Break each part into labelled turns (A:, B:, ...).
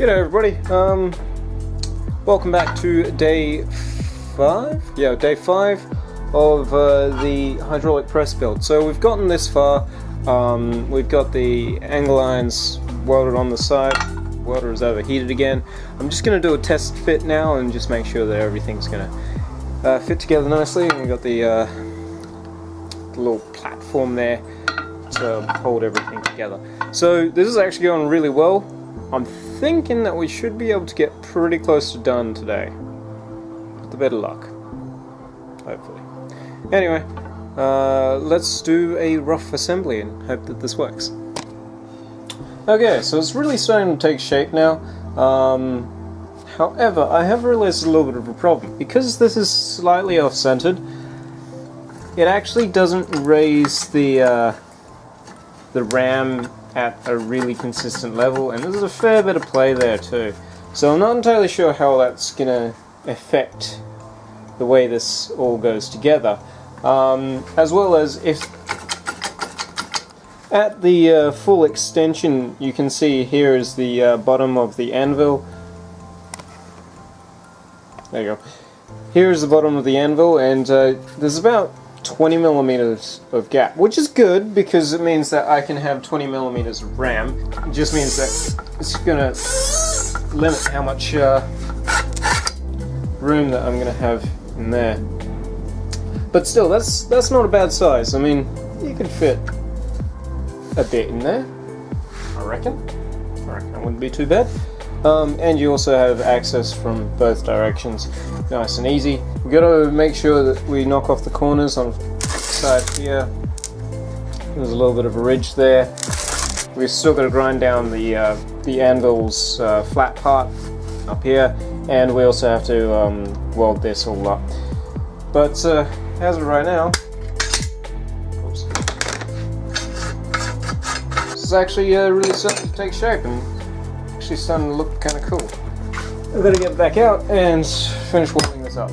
A: G'day everybody, welcome back to day 5? Yeah, day 5 of the hydraulic press build. So we've gotten this far. We've got the angle irons welded on the side. Welder is overheated again. I'm just going to do a test fit now and just make sure that everything's going to fit together nicely. And we've got the little platform there to hold everything together. So this is actually going really well. I'm thinking that we should be able to get pretty close to done today, with a bit of luck, hopefully. Anyway, let's do a rough assembly and hope that this works. Okay, so it's really starting to take shape now. However, I have realized a little bit of a problem. Because this is slightly off-centered, it actually doesn't raise the ram at a really consistent level, and there's a fair bit of play there too. So I'm not entirely sure how that's gonna affect the way this all goes together. As well as if at the full extension, you can see here is the bottom of the anvil. There you go. Here is the bottom of the anvil, and there's about 20 millimeters of gap, which is good because it means that I can have 20 millimeters of ram. It just means that it's gonna limit how much room that I'm gonna have in there. But still, that's not a bad size. I mean, you could fit a bit in there, I reckon. That wouldn't be too bad. And you also have access from both directions, nice and easy. We've got to make sure that we knock off the corners on the side here. There's a little bit of a ridge there. We've still got to grind down the anvil's flat part up here, and we also have to weld this all up. But as of right now, oops, this is actually really starting to take shape and actually starting to look kind of cool. I've got to get back out and finish welding this up.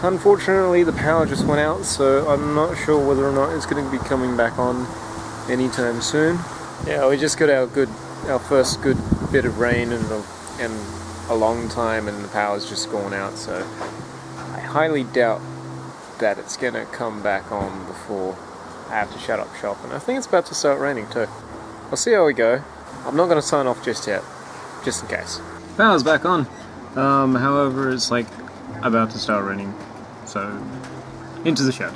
A: Unfortunately, the power just went out, so I'm not sure whether or not it's going to be coming back on anytime soon. Yeah, we just got our first good bit of rain in a long time, and the power's just gone out. So I highly doubt that it's going to come back on before I have to shut up shop. And I think it's about to start raining too. I'll see how we go. I'm not going to sign off just yet, just in case. Power's back on. However, it's like about to start raining. So, into the shed.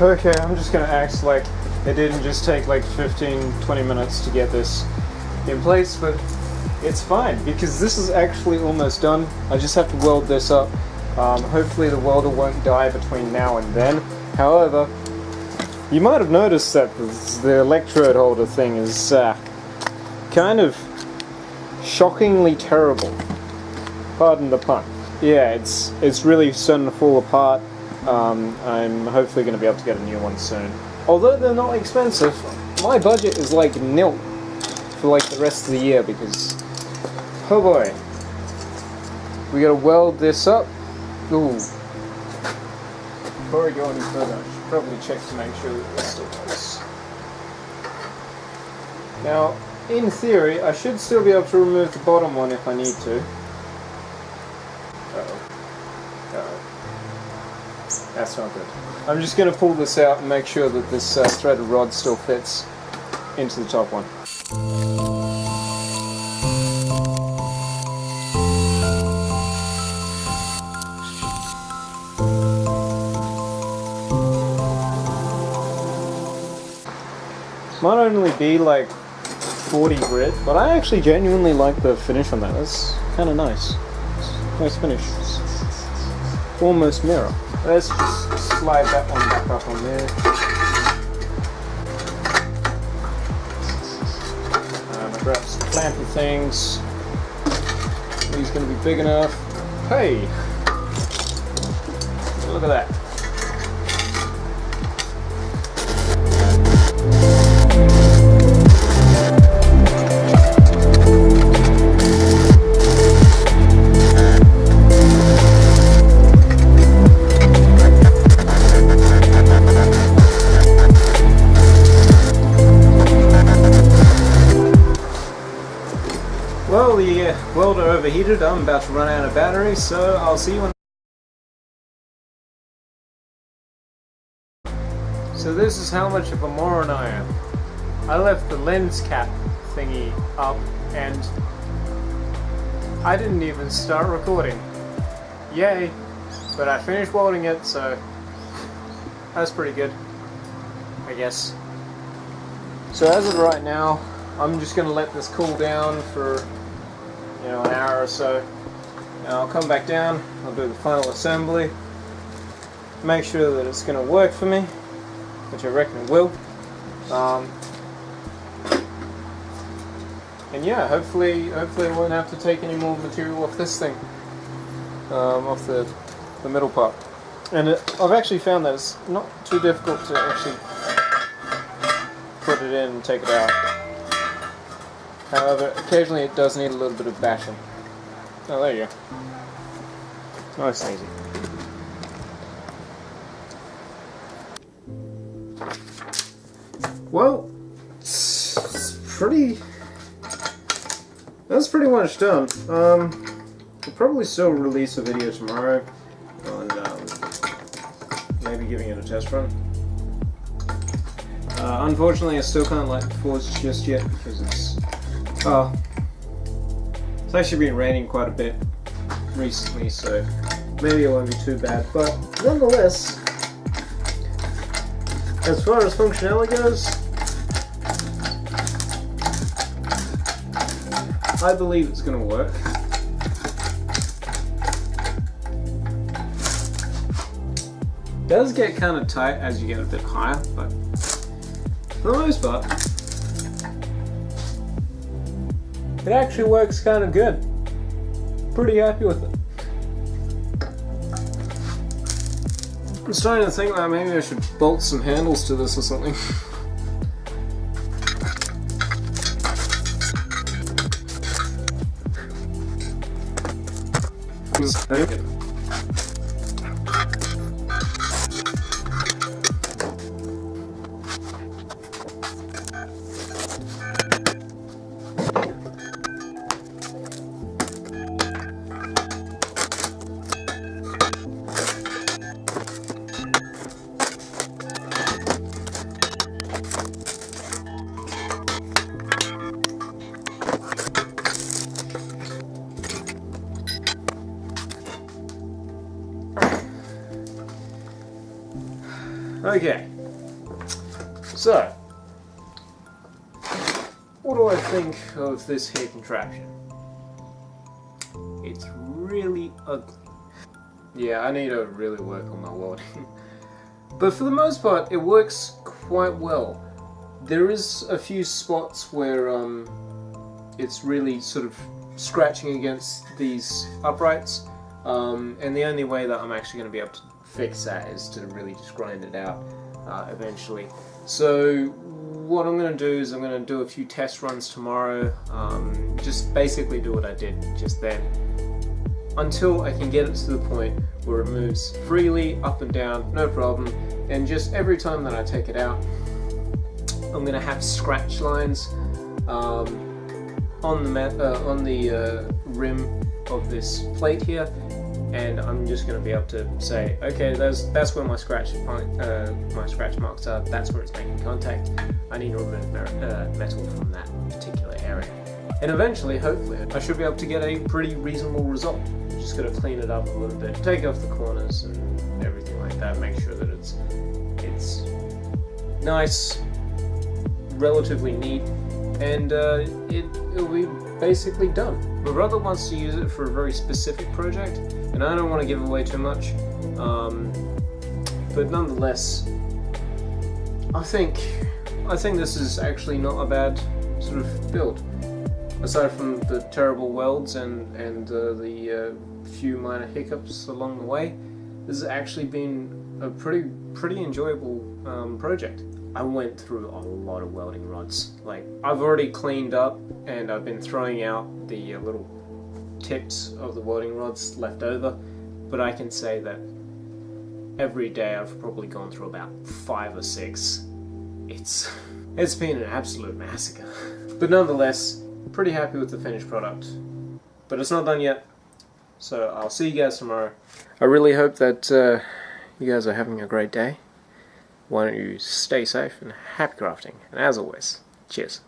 A: Okay, I'm just gonna act like it didn't just take like 15-20 minutes to get this in place, but it's fine because this is actually almost done. I just have to weld this up. Hopefully the welder won't die between now and then. However, you might have noticed that the electrode holder thing is kind of shockingly terrible. Pardon the pun. Yeah, it's really starting to fall apart. I'm hopefully going to be able to get a new one soon. Although they're not expensive, my budget is like nil for like the rest of the year because, oh boy, we gotta weld this up. Ooh. Before we go any further, I should probably check to make sure that this still works. Now, in theory, I should still be able to remove the bottom one if I need to. That's not good. I'm just going to pull this out and make sure that this threaded rod still fits into the top one. Might only be like 40 grit, but I actually genuinely like the finish on that. That's kind of nice. Nice finish. Almost mirror. Let's just slide that one back up on there. I grabbed some clampy things. These going to be big enough. Hey! Look at that. Well, the welder overheated. I'm about to run out of battery, so I'll see you when... So this is how much of a moron I am. I left the lens cap thingy up and I didn't even start recording. Yay! But I finished welding it, so that's pretty good, I guess. So as of right now, I'm just going to let this cool down for, you know, an hour or so. And I'll come back down, I'll do the final assembly, make sure that it's going to work for me, which I reckon it will. And yeah, hopefully I won't have to take any more material off this thing, off the middle part. And I've actually found that it's not too difficult to actually put it in and take it out. However, occasionally it does need a little bit of bashing. Oh, there you go. Nice and easy. Well, that's pretty much done. I'll probably still release a video tomorrow on maybe giving it a test run. Unfortunately, I still can't light the forge just yet because it's actually been raining quite a bit recently, so maybe it won't be too bad. But nonetheless, as far as functionality goes, I believe it's going to work. It does get kind of tight as you get a bit higher, but for the most part, it actually works kind of good. Pretty happy with it. I'm starting to think that maybe I should bolt some handles to this or something. Okay. Okay, so what do I think of this here contraption? It's really ugly. Yeah, I need to really work on my welding. But for the most part, it works quite well. There is a few spots where it's really sort of scratching against these uprights, and the only way that I'm actually going to be able to fix that is to really just grind it out eventually. So what I'm going to do is I'm going to do a few test runs tomorrow, just basically do what I did just then, until I can get it to the point where it moves freely up and down, no problem, and just every time that I take it out, I'm going to have scratch lines on the rim of this plate here, and I'm just going to be able to say, okay, that's where my scratch marks are, that's where it's making contact, I need to remove metal from that particular area. And eventually, hopefully, I should be able to get a pretty reasonable result. Just got to clean it up a little bit, take off the corners and everything like that, make sure that it's nice, relatively neat, and it'll be basically done. My brother wants to use it for a very specific project, and I don't want to give away too much, but nonetheless, I think this is actually not a bad sort of build. Aside from the terrible welds and the few minor hiccups along the way, this has actually been a pretty enjoyable project. I went through a lot of welding rods. Like, I've already cleaned up and I've been throwing out the little tips of the welding rods left over, but I can say that every day I've probably gone through about 5 or 6. It's been an absolute massacre. But nonetheless, pretty happy with the finished product. But it's not done yet, so I'll see you guys tomorrow. I really hope that you guys are having a great day. Why don't you stay safe and happy crafting, and as always, cheers.